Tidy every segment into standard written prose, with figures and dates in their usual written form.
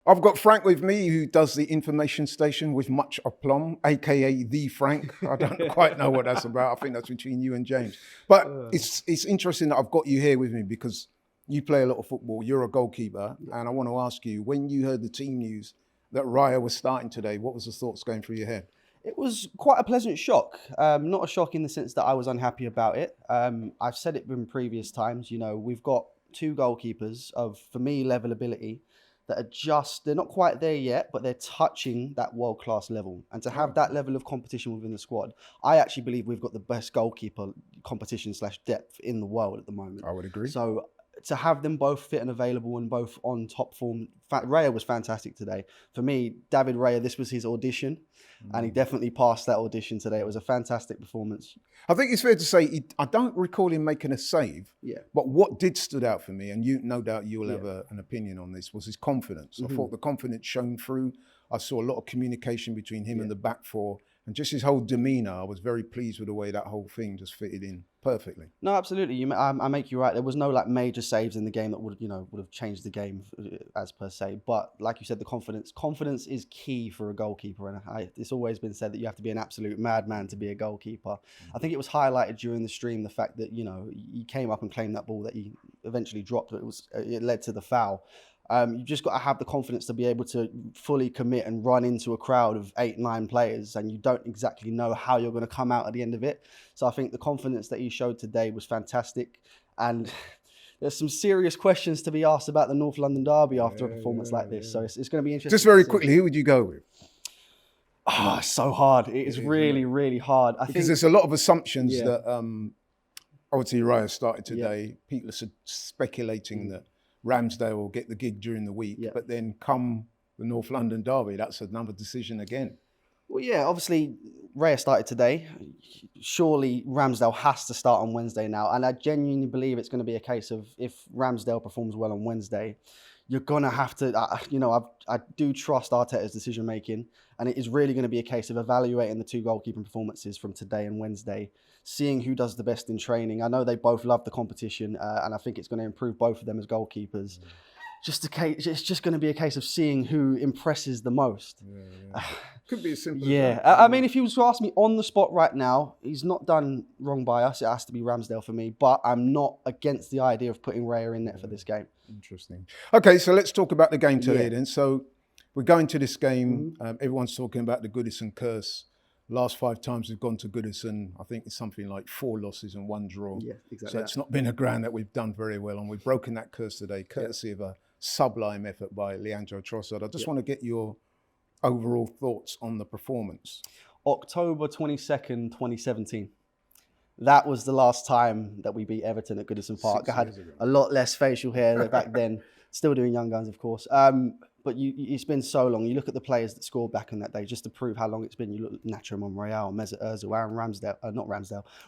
I've got Frank with me, who does the information station with much aplomb, aka the Frank. I don't quite know what that's about. I think that's between you and James. But it's interesting that I've got you here with me because you play a lot of football. You're a goalkeeper, and I want to ask you: when you heard the team news that Raya was starting today, what was the thoughts going through your head? It was quite a pleasant shock. Not a shock in the sense that I was unhappy about it. I've said it in previous times. We've got two goalkeepers of, for me, level ability that are they're not quite there yet, but they're touching that world-class level. And to have that level of competition within the squad, I actually believe we've got the best goalkeeper competition / depth in the world at the moment. I would agree. So to have them both fit and available and both on top form, Raya was fantastic today. For me, David Raya, this was his audition, and he definitely passed that audition today. It was a fantastic performance. I think it's fair to say, I don't recall him making a save, but what did stood out for me, and you, no doubt you'll have an opinion on this, was his confidence. I thought the confidence shone through. I saw a lot of communication between him and the back four, and just his whole demeanour. I was very pleased with the way that whole thing just fitted in perfectly. No, absolutely. I make you right. There was no major saves in the game that would have changed the game as per se. But like you said, the confidence is key for a goalkeeper, and it's always been said that you have to be an absolute madman to be a goalkeeper. I think it was highlighted during the stream, the fact that he came up and claimed that ball that he eventually dropped. It led to the foul. You've just got to have the confidence to be able to fully commit and run into a crowd of 8-9 players, and you don't exactly know how you're going to come out at the end of it. So I think the confidence that he showed today was fantastic, and there's some serious questions to be asked about the North London derby after a performance like this. So it's going to be interesting. Just very quickly, who would you go with? It's so hard. It is really, really hard. I think there's a lot of assumptions that obviously Raya started today. People are speculating that Ramsdale will get the gig during the week, but then come the North London derby, that's another decision again. Well, yeah, obviously Raya started today. Surely Ramsdale has to start on Wednesday now, and I genuinely believe it's going to be a case of if Ramsdale performs well on Wednesday, you're going to have to, I do trust Arteta's decision making, and it is really going to be a case of evaluating the two goalkeeping performances from today and Wednesday, seeing who does the best in training. I know they both love the competition, and I think it's going to improve both of them as goalkeepers. It's just going to be a case of seeing who impresses the most. Could be as simple as that. I mean, if you was to ask me on the spot right now, he's not done wrong by us. It has to be Ramsdale for me, but I'm not against the idea of putting Raya in there for this game. Interesting. Okay, so let's talk about the game today then. So we're going to this game. Everyone's talking about the Goodison curse. Last 5 times we've gone to Goodison, I think it's something like 4 losses and 1 draw. Yeah, exactly. So it's not been a ground that we've done very well, and we've broken that curse today, courtesy of a sublime effort by Leandro Trossard. I just want to get your overall thoughts on the performance. October 22nd, 2017. That was the last time that we beat Everton at Goodison Park. I had a lot less facial hair back then. Still doing Young Guns, of course. But it's been so long. You look at the players that scored back in that day, just to prove how long it's been. You look at Nacho Monreal, Mesut Ozil, Aaron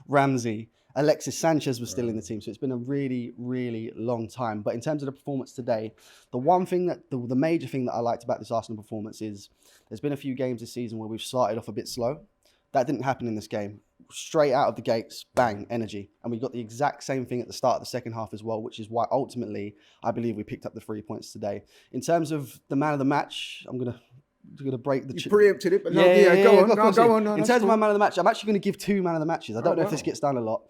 Ramsey. Alexis Sanchez was still in the team. So it's been a really, really long time. But in terms of the performance today, the major thing that I liked about this Arsenal performance is there's been a few games this season where we've started off a bit slow. That didn't happen in this game. Straight out of the gates, bang, energy. And we got the exact same thing at the start of the second half as well, which is why ultimately I believe we picked up the 3 points today. In terms of the man of the match, I'm going to break the... You preempted it, but go on. In terms of my man of the match, I'm actually going to give 2 man of the matches. I don't know if this gets done a lot.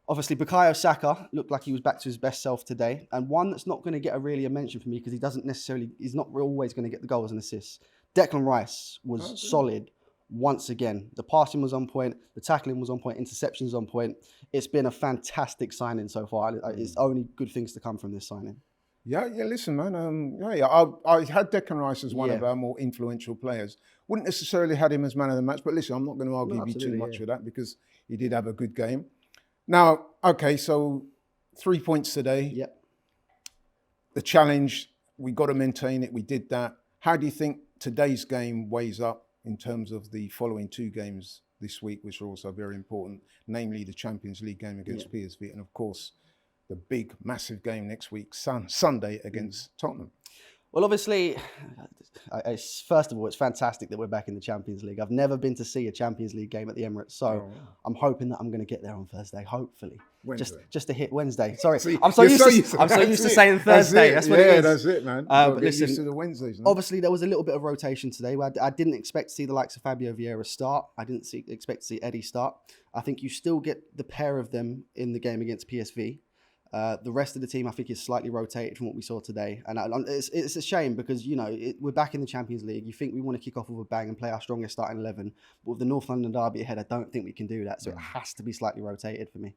Obviously, Bukayo Saka looked like he was back to his best self today. And one that's not going to get a mention for me because he's not always going to get the goals and assists. Declan Rice was solid. Once again, the passing was on point, the tackling was on point, interceptions on point. It's been a fantastic signing so far. It's only good things to come from this signing. Yeah, listen, man. I had Declan Rice as one of our more influential players. Wouldn't necessarily had him as man of the match, but listen, I'm not going to argue with you too much with that because he did have a good game. Now, okay, so 3 points today. Yep. The challenge, we got to maintain it. We did that. How do you think today's game weighs up in terms of the following 2 games this week, which are also very important, namely the Champions League game against PSV and, of course, the big, massive game next week, Sunday against Tottenham? Well, obviously, first of all, it's fantastic that we're back in the Champions League. I've never been to see a Champions League game at the Emirates, so I'm hoping that I'm going to get there on Thursday, hopefully. Wednesday. Just to hit Wednesday. Sorry, See, I'm so used to saying Thursday. That's what it is. That's it, man. But get listen, used to the Wednesdays. No? Obviously, there was a little bit of rotation today. I didn't expect to see the likes of Fabio Vieira start. I didn't expect to see Eddie start. I think you still get the pair of them in the game against PSV. The rest of the team, I think, is slightly rotated from what we saw today. And it's a shame because, we're back in the Champions League. You think we want to kick off with a bang and play our strongest starting 11. But with the North London derby ahead, I don't think we can do that. So it has to be slightly rotated for me.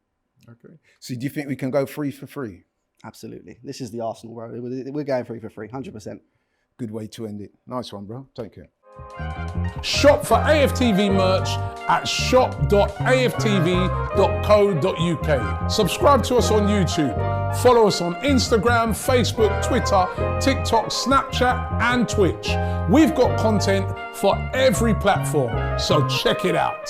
Okay. So do you think we can go 3 for 3? Absolutely. This is the Arsenal, bro. We're going 3 for 3, 100%. Good way to end it. Nice one, bro. Take care. Shop for AFTV merch at shop.aftv.co.uk. Subscribe to us on YouTube. Follow us on Instagram, Facebook, Twitter, TikTok, Snapchat, and Twitch. We've got content for every platform, so check it out.